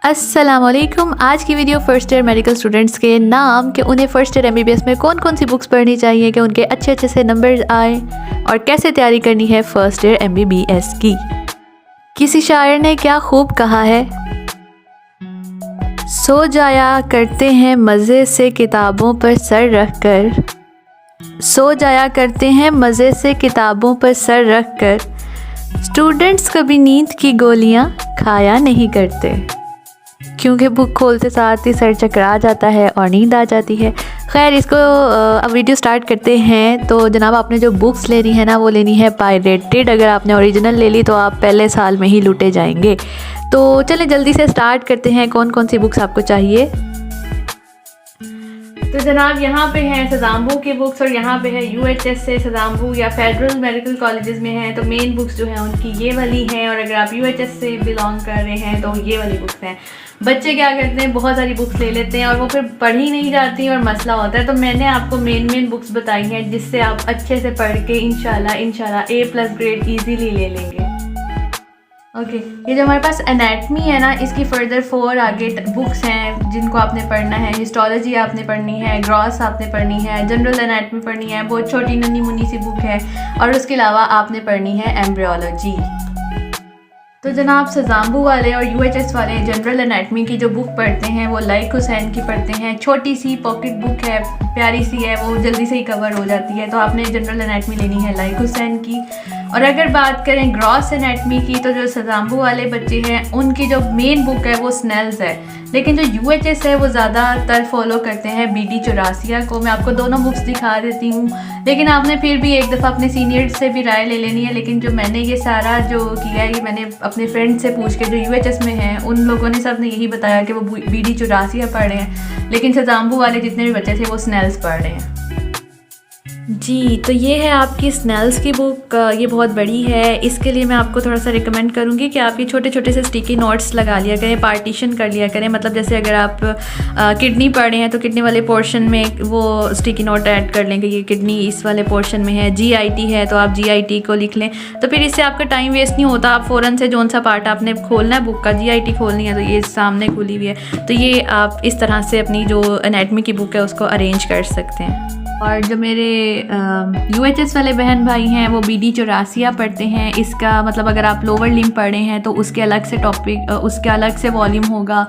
अस्सलामुअलैकुम। आज की video first year medical students के नाम कि उन्हें फर्स्ट ईयर एमबीबीएस में कौन कौन सी बुक्स पढ़नी चाहिए कि उनके अच्छे अच्छे से नंबर आए और कैसे तैयारी करनी है फर्स्ट ईयर एमबीबीएस की। किसी शायर ने क्या खूब कहा है, सो जाया करते हैं मज़े से किताबों पर सर रख कर, सो जाया करते हैं मज़े से किताबों पर सर रख कर, स्टूडेंट्स कभी नींद की गोलियां खाया नहीं करते, क्योंकि बुक खोलते साथ ही सर चकरा जाता है और नींद आ जाती है। खैर, इसको अब वीडियो स्टार्ट करते हैं। तो जनाब, आपने जो बुक्स लेनी है ना, वो लेनी है पायरेटेड। अगर आपने ओरिजिनल ले ली तो आप पहले साल में ही लूटे जाएंगे। तो चलें जल्दी से स्टार्ट करते हैं, कौन कौन सी बुक्स आपको चाहिए। तो जनाब, यहाँ पे हैं सजाम्बू की बुक्स और यहाँ पे है यूएचएस से सजाम्बू या फेडरल मेडिकल कॉलेजेस में हैं। तो मेन बुक्स जो हैं उनकी ये वाली हैं, और अगर आप यूएचएस से बिलोंग कर रहे हैं तो ये वाली बुक्स हैं। बच्चे क्या करते हैं, बहुत सारी बुक्स ले लेते हैं और वो फिर पढ़ी नहीं जाती और मसला होता है। तो मैंने आपको मेन बुक्स बताई हैं जिससे आप अच्छे से पढ़ के इंशाल्लाह A+ ग्रेड ईजीली ले लेंगे। ओके, ये जो हमारे पास एनाटमी है ना, इसकी फर्दर 4 आगे बुक्स हैं जिनको आपने पढ़ना है। हिस्टोलॉजी आपने पढ़नी है, ग्रॉस आपने पढ़नी है, जनरल एनाटमी पढ़नी है, बहुत छोटी नन्ही मुन्नी सी बुक है, और उसके अलावा आपने पढ़नी है एम्ब्रियोलॉजी। तो जनाब, सजाम्बू वाले और यूएचएस वाले जनरल एनाटमी की जो बुक पढ़ते हैं वो लाइक हुसैन की पढ़ते हैं। छोटी सी पॉकेट बुक है, प्यारी सी है, वो जल्दी से ही कवर हो जाती है। तो आपने जनरल एनाटमी लेनी है लाइक हुसैन की। और अगर बात करें ग्रॉस एनाटमी की, तो जो सजाम्बू वाले बच्चे हैं उनकी जो मेन बुक है वो स्नेल्स है, लेकिन जो यूएचएस है वो ज़्यादातर फॉलो करते हैं BD चौरासिया को। मैं आपको दोनों बुक्स दिखा देती हूँ, लेकिन आपने फिर भी एक दफ़ा अपने सीनियर से भी राय ले लेनी है। लेकिन जो मैंने ये सारा जो किया है, ये मैंने अपने फ्रेंड से पूछ के, जो यूएचएस में हैं उन लोगों ने सब ने यही बताया कि वो BD चौरासिया पढ़ रहे हैं, लेकिन सजाम्बू वाले जितने भी बच्चे थे वो स्नेल्स पढ़ रहे हैं जी। तो ये है आपकी स्नेल्स की बुक, ये बहुत बड़ी है। इसके लिए मैं आपको थोड़ा सा रिकमेंड करूँगी कि आप ये छोटे छोटे से स्टिकी नोट्स लगा लिया करें, पार्टीशन कर लिया करें। मतलब जैसे अगर आप किडनी पढ़ रहे हैं तो किडनी वाले पोर्शन में वो स्टिकी नोट ऐड कर लेंगे, ये किडनी इस वाले पोर्शन में है। GIT है तो आप GIT को लिख लें, तो फिर इससे आपका टाइम वेस्ट नहीं होता। आप फ़ौरन से जौन सा पार्ट आपने खोलना है बुक का, GIT खोलनी है तो ये सामने खुली हुई है, तो ये आप इस तरह से अपनी जो एनाटमी की बुक है उसको अरेंज कर सकते हैं। और जो मेरे यूएचएस वाले बहन भाई हैं वो BD चौरासिया पढ़ते हैं। इसका मतलब अगर आप लोअर लिम्ब पढ़ रहे हैं तो उसके अलग से टॉपिक, उसके अलग से वॉल्यूम होगा।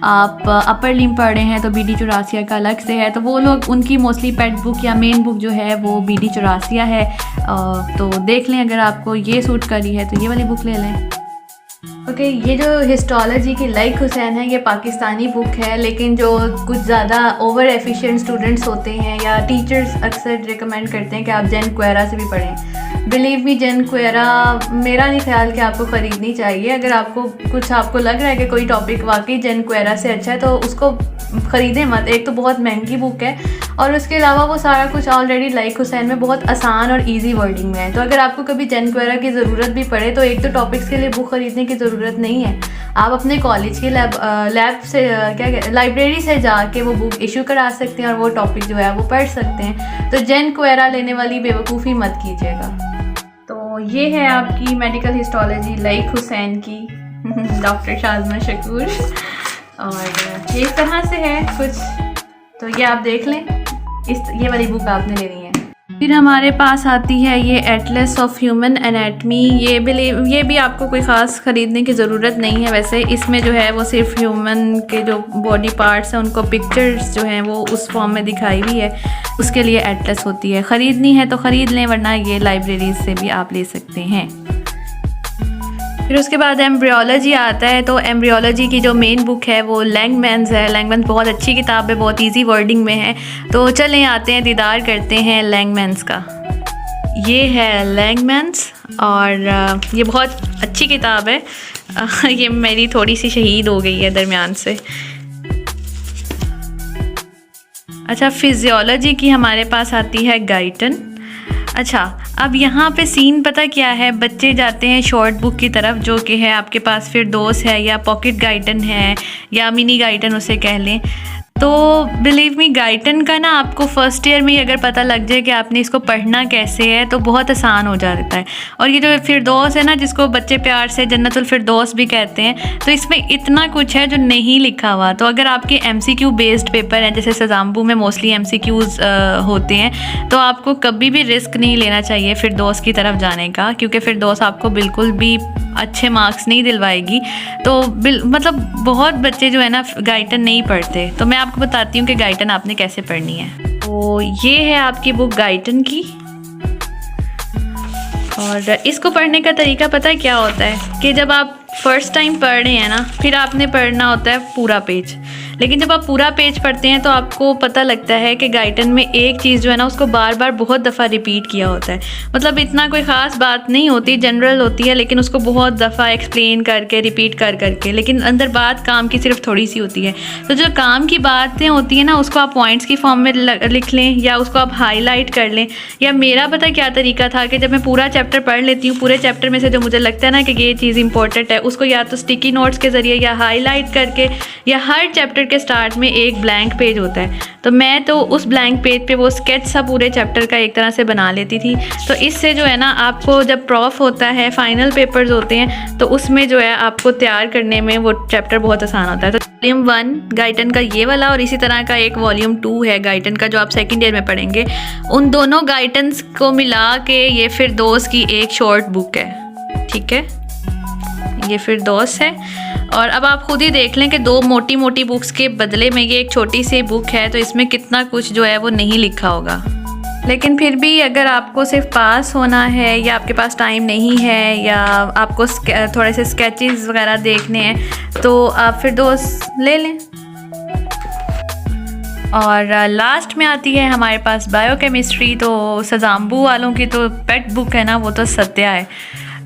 आप अपर लिम्ब पढ़ रहे हैं तो BD चौरासिया का अलग से है। तो वो लोग, उनकी मोस्टली पेट बुक या मेन बुक जो है वो BD चौरासिया है। तो देख लें, अगर आपको ये सूट करी है तो ये वाली बुक ले लें। ओके, ये जो हिस्टोलॉजी की लाइक हुसैन है ये पाकिस्तानी बुक है, लेकिन जो कुछ ज़्यादा ओवर एफिशिएंट स्टूडेंट्स होते हैं या टीचर्स अक्सर रिकमेंड करते हैं कि आप जेन क्वेरा से भी पढ़ें। बिलीव मी, जेन क्वेरा मेरा नहीं ख्याल कि आपको ख़रीदनी चाहिए। अगर आपको लग रहा है कि कोई टॉपिक वाकई जेन क्वेरा से अच्छा है तो उसको ख़रीदें मत। एक तो बहुत महंगी बुक है, और उसके अलावा वो सारा कुछ ऑलरेडी लाइक हुसैन में बहुत आसान और इजी वर्डिंग में है। तो अगर आपको कभी जेन क्वेरा की ज़रूरत भी पड़े तो एक तो टॉपिक्स के लिए बुक ख़रीदने की ज़रूरत नहीं है। आप अपने कॉलेज के लैब से लाइब्रेरी से जाके वो बुक इशू करा सकते हैं और वो टॉपिक जो है वो पढ़ सकते हैं। तो जेन क्वेरा लेने वाली बेवकूफ़ी मत कीजिएगा। तो ये है आपकी मेडिकल हिस्टोलॉजी लाइक हुसैन की डॉक्टर शाज़मा शकूर, और ये इस तरह से है कुछ। तो ये आप देख लें, ये वाली बुक आपने लेनी है। फिर हमारे पास आती है ये एटलस ऑफ ह्यूमन एनाटमी। ये भी आपको कोई ख़ास ख़रीदने की ज़रूरत नहीं है। वैसे इसमें जो है वो सिर्फ ह्यूमन के जो बॉडी पार्ट्स हैं उनको पिक्चर्स जो हैं वो उस फॉर्म में दिखाई हुई है, उसके लिए एटलस होती है। ख़रीदनी है तो ख़रीद लें, वरना ये लाइब्रेरीज से भी आप ले सकते हैं। फिर उसके बाद एम्ब्रियोलॉजी आता है। तो एम्ब्रियोलॉजी की जो मेन बुक है वो लैंगमैन्स है। लैंगमैन्स बहुत अच्छी किताब है, बहुत इजी वर्डिंग में है। तो चलें आते हैं, दीदार करते हैं लैंगमैन्स का। ये है लैंगमैन्स, और ये बहुत अच्छी किताब है। ये मेरी थोड़ी सी शहीद हो गई है दरमियान से। अच्छा, फिजियोलॉजी की हमारे पास आती है गाइटन। अच्छा, अब यहाँ पे सीन पता क्या है, बच्चे जाते हैं शॉर्ट बुक की तरफ, जो कि है आपके पास फिर दोस्त है या पॉकेट गाइडन है या मिनी गाइडन उसे कह लें। तो बिलीव मी गाइटन का ना आपको फर्स्ट ईयर में ही अगर पता लग जाए कि आपने इसको पढ़ना कैसे है तो बहुत आसान हो जाता है। और ये जो फिरदौस है ना, जिसको बच्चे प्यार से जन्नतुल फिरदौस भी कहते हैं, तो इसमें इतना कुछ है जो नहीं लिखा हुआ। तो अगर आपके MCQ बेस्ड पेपर हैं, जैसे सजाम्बू में मोस्टली MCQs होते हैं, तो आपको कभी भी रिस्क नहीं लेना चाहिए फिरदौस की तरफ जाने का, क्योंकि फिरदौस आपको बिल्कुल भी अच्छे मार्क्स नहीं दिलवाएगी। तो मतलब बहुत बच्चे जो है ना गाइटन नहीं पढ़ते। तो मैं आपको बताती हूँ कि गाइटन आपने कैसे पढ़नी है। तो ये है आपकी बुक गाइटन की, और इसको पढ़ने का तरीका पता है क्या होता है कि जब आप फर्स्ट टाइम पढ़ रहे हैं ना, फिर आपने पढ़ना होता है पूरा पेज। लेकिन जब आप पूरा पेज पढ़ते हैं तो आपको पता लगता है कि गाइटन में एक चीज़ जो है ना उसको बार बार बहुत दफ़ा रिपीट किया होता है। मतलब इतना कोई ख़ास बात नहीं होती, जनरल होती है, लेकिन उसको बहुत दफ़ा एक्सप्लेन करके रिपीट कर करके, लेकिन अंदर बात काम की सिर्फ थोड़ी सी होती है। तो जो काम की बातें होती हैं ना उसको आप पॉइंट्स की फॉर्म में लिख लें, या उसको आप हाईलाइट कर लें। या मेरा पता क्या तरीका था कि जब मैं पूरा चैप्टर पढ़ लेती हूँ, पूरे चैप्टर में से जो मुझे लगता है ना कि ये चीज़ इंपॉर्टेंट है, उसको या तो स्टिकी नोट्स के ज़रिए या हाईलाइट करके, या हर चैप्टर के स्टार्ट में एक ब्लैंक पेज होता है, तो मैं तो उस ब्लैंक पेज पे वो स्केच सा पूरे चैप्टर का एक तरह से बना लेती थी। तो इससे जो है ना आपको जब प्रॉफ होता है, फाइनल पेपर्स होते हैं, तो उसमें जो है आपको तैयार करने में वो चैप्टर बहुत आसान होता है। तो वॉल्यूम 1 गाइटन का ये वाला, और इसी तरह का एक वॉल्यूम 2 है गाइटन का जो आप सेकेंड ईयर में पढ़ेंगे। उन दोनों गाइटन्स को मिला के ये फिरदौस की एक शॉर्ट बुक है। ठीक है, ये फिरदौस है। और अब आप खुद ही देख लें कि दो मोटी मोटी बुक्स के बदले में ये एक छोटी सी बुक है, तो इसमें कितना कुछ जो है वो नहीं लिखा होगा। लेकिन फिर भी अगर आपको सिर्फ पास होना है, या आपके पास टाइम नहीं है, या आपको थोड़े से स्केचेस वगैरह देखने हैं, तो आप फिरदौस ले लें। और लास्ट में आती है हमारे पास बायोकेमिस्ट्री। तो सजाम्बू वालों की तो पेट बुक है ना, वो तो सत्या है।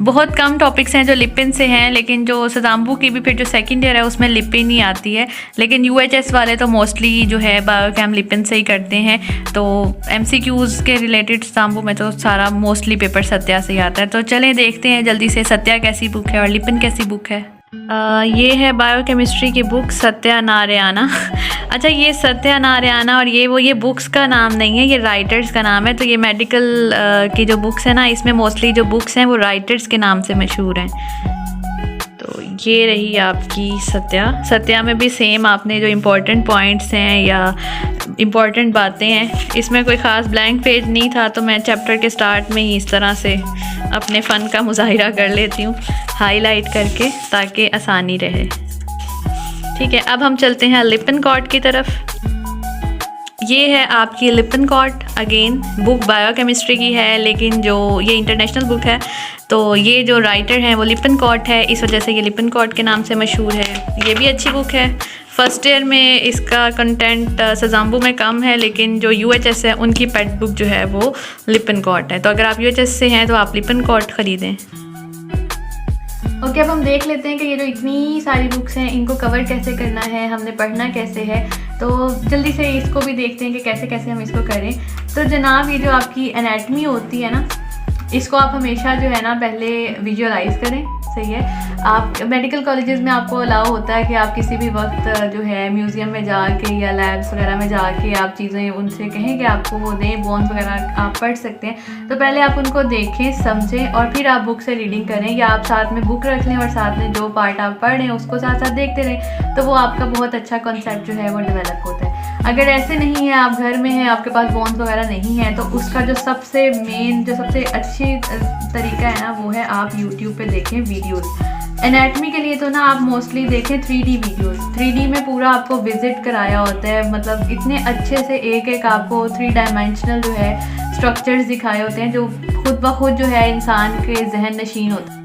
बहुत कम टॉपिक्स हैं जो लिपिन से हैं, लेकिन जो सजाम्बू की भी फिर जो सेकंड ईयर है उसमें लिपिन ही आती है। लेकिन UHS वाले तो मोस्टली जो है बायोकेम लिपिन से ही करते हैं। तो MCQs के रिलेटेड सजाम्बू में तो सारा मोस्टली पेपर सत्या से ही आता है। तो चलें देखते हैं जल्दी से सत्या कैसी बुक है और लिपिन कैसी बुक है। ये है बायोकेमिस्ट्री की बुक सत्यानारायणा। अच्छा, ये सत्यानारायणा और ये बुक्स का नाम नहीं है, ये राइटर्स का नाम है। तो ये मेडिकल की जो बुक्स है ना, इसमें मोस्टली जो बुक्स हैं वो राइटर्स के नाम से मशहूर हैं। तो ये रही आपकी सत्या में भी सेम आपने जो इम्पोर्टेंट पॉइंट्स हैं या इम्पॉर्टेंट बातें हैं, इसमें कोई ख़ास ब्लैंक पेज नहीं था, तो मैं चैप्टर के स्टार्ट में ही इस तरह से अपने फ़न का मुजाहिरा कर लेती हूँ हाईलाइट करके, ताकि आसानी रहे। ठीक है, अब हम चलते हैं लिपिनकॉट की तरफ। ये है आपकी लिपिनकॉट, अगेन बुक बायोकेमिस्ट्री की है, लेकिन जो ये इंटरनेशनल बुक है, तो ये जो राइटर हैं वो लिपिनकॉट है, इस वजह से ये लिपिनकॉट के नाम से मशहूर है। ये भी अच्छी बुक है। फर्स्ट ईयर में इसका कंटेंट सजाम्बू में कम है, लेकिन जो UHS है उनकी पेट बुक जो है वो लिपिनकॉट है। तो अगर आप UHS से हैं तो आप लिपिनकॉट ख़रीदें। ओके, अब हम देख लेते हैं कि ये जो इतनी सारी बुक्स हैं इनको कवर कैसे करना है, हमने पढ़ना कैसे है। तो जल्दी से इसको भी देखते हैं कि कैसे कैसे हम इसको करें। तो जनाब, ये जो आपकी एनाटमी होती है ना, इसको आप हमेशा जो है ना पहले विजुअलाइज करें। सही है, आप मेडिकल कॉलेजेस में आपको अलाउ होता है कि आप किसी भी वक्त जो है म्यूज़ियम में जाके या लैब्स वगैरह में जाके आप चीज़ें उनसे कहें कि आपको वो दें, बोन्स वगैरह आप पढ़ सकते हैं। तो पहले आप उनको देखें, समझें, और फिर आप बुक से रीडिंग करें, या आप साथ में बुक रख लें और साथ में जो पार्ट आप पढ़ रहे हैं उसको साथ साथ देखते रहें। तो वो आपका बहुत अच्छा कॉन्सेप्ट जो है वो डेवलप होता है। अगर ऐसे नहीं है, आप घर में हैं, आपके पास बोन्स वगैरह नहीं है, तो उसका जो सबसे मेन, जो सबसे अच्छी तरीका है ना, वो है आप YouTube पे देखें वीडियोस। एनाटमी के लिए तो ना आप मोस्टली देखें 3D वीडियोस। 3D में पूरा आपको विजिट कराया होता है, मतलब इतने अच्छे से एक एक आपको 3 डायमेंशनल जो है स्ट्रक्चर्स दिखाए होते हैं, जो खुद ब खुद जो है इंसान के जहन नशीन होता है।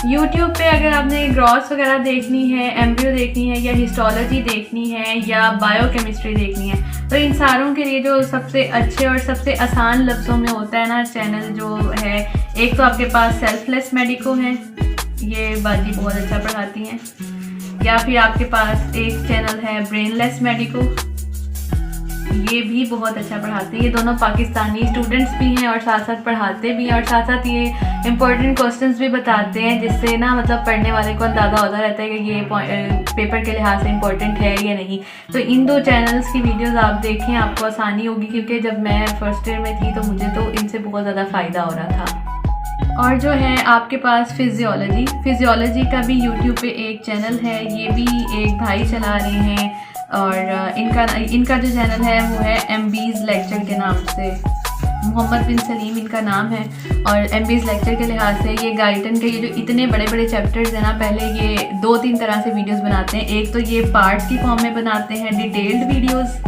YouTube पे अगर आपने ग्रॉस वगैरह देखनी है, एम्ब्रियो देखनी है, या हिस्टोलॉजी देखनी है, या बायोकेमिस्ट्री देखनी है, तो इन सारों के लिए जो सबसे अच्छे और सबसे आसान लफ्ज़ों में होता है ना चैनल जो है, एक तो आपके पास सेल्फलेस मेडिको है, ये बाजी बहुत अच्छा पढ़ाती हैं। या फिर आपके पास एक चैनल है ब्रेनलेस मेडिको, ये भी बहुत अच्छा पढ़ाते हैं। ये दोनों पाकिस्तानी स्टूडेंट्स भी हैं और साथ साथ पढ़ाते भी हैं, और साथ साथ ये इम्पोर्टेंट क्वेश्चंस भी बताते हैं, जिससे ना मतलब पढ़ने वाले को अंदाज़ा होता रहता है कि ये पेपर के लिहाज से इम्पोर्टेंट है या नहीं। तो इन 2 चैनल्स की वीडियोस आप देखें, आपको आसानी होगी, क्योंकि जब मैं फर्स्ट ईयर में थी तो मुझे तो इनसे बहुत ज़्यादा फ़ायदा हो रहा था। और जो है आपके पास फिजियोलॉजी का भी यूट्यूब पे एक चैनल है, ये भी एक भाई चला रहे हैं, और इनका जो चैनल है वो है MB's लेक्चर के नाम से, मोहम्मद बिन सलीम इनका नाम है। और MB's लेक्चर के लिहाज से ये गाइटन के ये जो इतने बड़े बड़े चैप्टर्स हैं ना, पहले ये 2-3 तरह से वीडियोस बनाते हैं। एक तो ये पार्ट्स की फॉर्म में बनाते हैं, डिटेल्ड वीडियोस।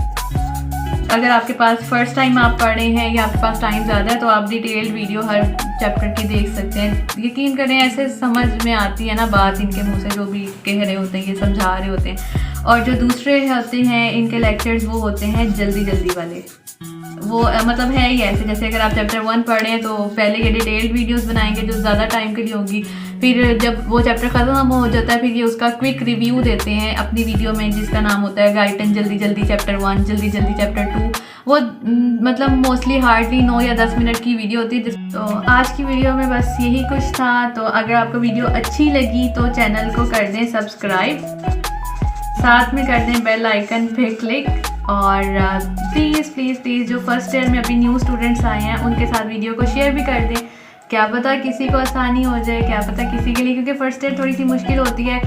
अगर आपके पास फर्स्ट टाइम आप पढ़ रहे हैं या आपके पास टाइम ज़्यादा है तो आप डिटेल्ड वीडियो हर चैप्टर की देख सकते हैं। यकीन करें ऐसे समझ में आती है ना बात इनके मुंह से, जो भी कह रहे होते हैं, ये समझा रहे होते हैं। और जो दूसरे होते हैं इनके लेक्चर्स, वो होते हैं जल्दी वाले। वो मतलब है ही ऐसे, जैसे अगर आप चैप्टर 1 पढ़ रहे हैं तो पहले ये डिटेल्ड वीडियोस बनाएंगे जो ज़्यादा टाइम के लिए होगी, फिर जब वो चैप्टर ख़त्म हो जाता है फिर ये उसका क्विक रिव्यू देते हैं अपनी वीडियो में, जिसका नाम होता है गाइटन जल्दी चैप्टर 1, जल्दी चैप्टर 2। वो मतलब मोस्टली हार्डली 9 या 10 मिनट की वीडियो होती है। तो आज की वीडियो में बस यही कुछ था। तो अगर आपको वीडियो अच्छी लगी तो चैनल को कर दें सब्सक्राइब, साथ में कर दें बेल आइकन पे क्लिक, और प्लीज़ जो फर्स्ट ईयर में अभी न्यू स्टूडेंट्स आए हैं उनके साथ वीडियो को शेयर भी कर दें। क्या पता किसी को आसानी हो जाए, क्या पता किसी के लिए, क्योंकि फर्स्ट ईयर थोड़ी सी मुश्किल होती है।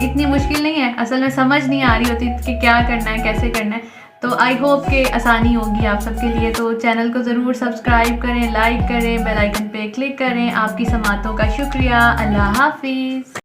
इतनी मुश्किल नहीं है, असल में समझ नहीं आ रही होती कि क्या करना है, कैसे करना है। तो आई होप कि आसानी होगी आप सबके लिए। तो चैनल को ज़रूर सब्सक्राइब करें, लाइक करें, बेल आइकन पे क्लिक करें। आपकी समातों का शुक्रिया। अल्लाह हाफिज़।